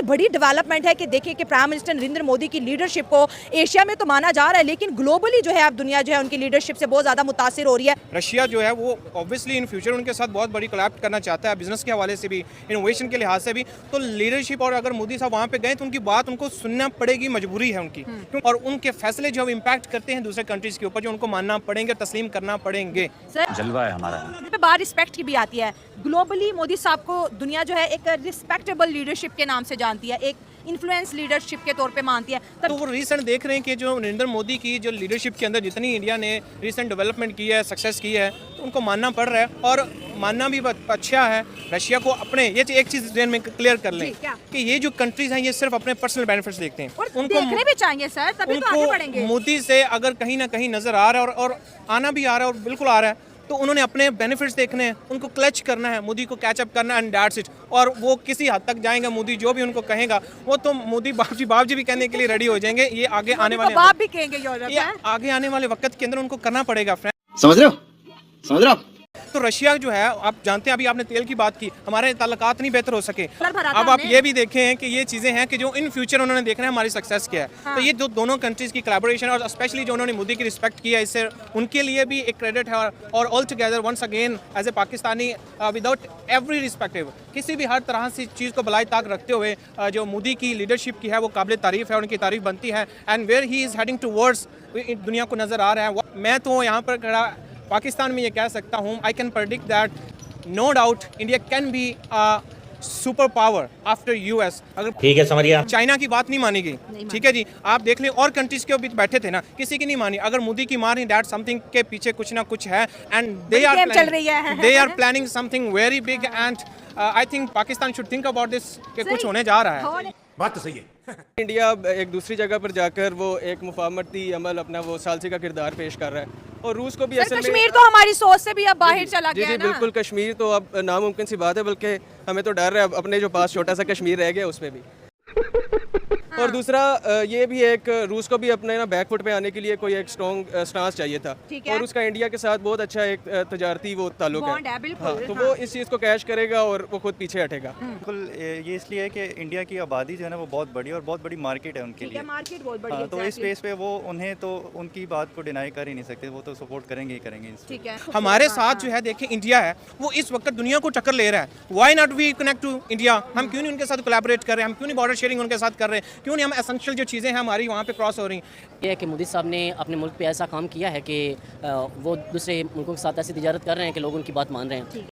बड़ी डेवलपमेंट है कि देखिए कि प्राइम मिनिस्टर नरेंद्र मोदी की लीडरशिप को एशिया में तो माना जा रहा है, लेकिन ग्लोबली जो है अब दुनिया जो है उनकी लीडरशिप से बहुत ज़्यादा मुतासिर हो रही है। रशिया जो है वो ऑब्वियसली इन फ्यूचर उनके साथ बहुत बड़ी कोलैब करना चाहता है, बिजनेस के हवाले से भी, इनोवेशन के लिहाज से भी। तो लीडरशिप, और अगर मोदी साहब वहाँ पे गए तो उनकी बात उनको सुनना पड़ेगी, मजबूरी है उनकी, और उनके फैसले जो इम्पैक्ट करते हैं दूसरे कंट्रीज के ऊपर, जो उनको मानना पड़ेंगे, तस्लीम करना पड़ेंगे। जलवा है हमारा। बात रिस्पेक्ट की भी आती है। ग्लोबली मोदी साहब को दुनिया जो है एक रिस्पेक्टेबल लीडरशिप के नाम से जानती है, एक इन्फ्लुएंस लीडरशिप के तौर पे मानती है। तो वो रिसेंट देख रहे हैं कि जो नरेंद्र मोदी की जो लीडरशिप के अंदर जितनी इंडिया ने रिसेंट डेवलपमेंट की है, सक्सेस की है, तो उनको मानना पड़ रहा है, और मानना भी अच्छा है। रशिया को अपने ये एक चीज़ ध्यान में क्लियर कर लें कि ये जो कंट्रीज हैं ये सिर्फ अपने पर्सनल बेनिफिट्स देखते हैं, और उनको देखने भी चाहिए सर, तभी तो आगे बढ़ेंगे। मोदी से अगर कहीं ना कहीं नजर आ रहा है और आना भी आ रहा है, और बिल्कुल आ रहा है, तो उन्होंने अपने बेनिफिट्स देखने हैं, उनको क्लच करना है, मोदी को कैचअप करना है, एंड दैट्स इट। और वो किसी हद तक जाएंगे, मोदी जो भी उनको कहेगा वो तो मोदी बाप जी भी कहने के लिए रेडी हो जाएंगे। ये आगे आने वाले बाप भी कहेंगे यूरोप ये आगे आने वाले वक्त के अंदर उनको करना पड़ेगा फ्रेंड। समझ रहे हो? तो रशिया जो है, आप जानते हैं, अभी आपने तेल की बात की, हमारे ताल्लुकात नहीं बेहतर हो सके। अब आप ये भी देखें कि ये चीज़ें हैं कि जो इन फ्यूचर उन्होंने देखना है हमारी सक्सेस क्या है। हाँ। तो ये जो दोनों कंट्रीज़ की कोलैबोरेशन, और स्पेशली जो उन्होंने मोदी की रिस्पेक्ट की है, इससे उनके लिए भी एक क्रेडिट है। और all together once again as a Pakistani, without every respective, किसी भी हर तरह से चीज़ को बलाई ताक रखते हुए, जो मोदी की लीडरशिप की है वो काबिल तारीफ़ है, उनकी तारीफ़ बनती है। And where he is heading towards दुनिया को नज़र आ रहा है। मैं तो यहाँ पर खड़ा पाकिस्तान में ये कह सकता हूँ, I can predict that no doubt India can be super power after US. अगर ठीक है, समझिए, चाइना की बात नहीं मानी गई, ठीक है जी, आप देख लें और कंट्रीज के बीच बैठे थे ना, किसी की नहीं मानी। अगर मोदी की मानी, दैट समथिंग के पीछे कुछ ना कुछ है, and they are planning something very big, and I think Pakistan should think about this कि कुछ होने जा रहा है। बात तो सही है। इंडिया एक दूसरी जगह पर जाकर वो एक मुफाहमती अमल अपना वो सालसी का किरदार पेश कर रहा है, और रूस को भी असल में कश्मीर तो हमारी सोच से भी अब बाहर चला गया है ना। बिल्कुल, कश्मीर तो अब नामुमकिन सी बात है, बल्कि हमें तो डर है अब अपने जो पास छोटा सा कश्मीर रह गया उस पर भी। और दूसरा ये भी एक, रूस को भी अपने ना बैकफुट पे आने के लिए कोई एक स्ट्रॉन्ग स्टांस चाहिए था, और उसका इंडिया के साथ बहुत अच्छा एक तजारती वो ताल्लुक है। हाँ, तो वो इस चीज़ को कैश करेगा और वो खुद पीछे हटेगा। बिल्कुल, ये इसलिए है कि इंडिया की आबादी जो है ना वो बहुत बड़ी और बहुत बड़ी मार्केट है उनके लिए। मार्केट बहुत बड़ी है, तो इस बेस पे वो उन्हें तो उनकी बात को डिनाई कर ही नहीं सकते, वो तो सपोर्ट करेंगे ही करेंगे। ठीक है, हमारे साथ जो है देखिए इंडिया है, वो इस वक्त दुनिया को टक्कर ले रहा है। Why not we connect to India? हम क्यों नहीं उनके साथ कोलैबोरेट कर रहे हैं? हम क्यों नहीं बॉर्डर शेयरिंग उनके साथ कर रहे हैं? क्यों नहीं हम एसेंशियल जो चीज़ें हैं हमारी वहाँ पे क्रॉस हो रही हैं? ये है कि मोदी साहब ने अपने मुल्क पे ऐसा काम किया है कि वो दूसरे मुल्कों के साथ ऐसी तिजारत कर रहे हैं कि लोग उनकी बात मान रहे हैं।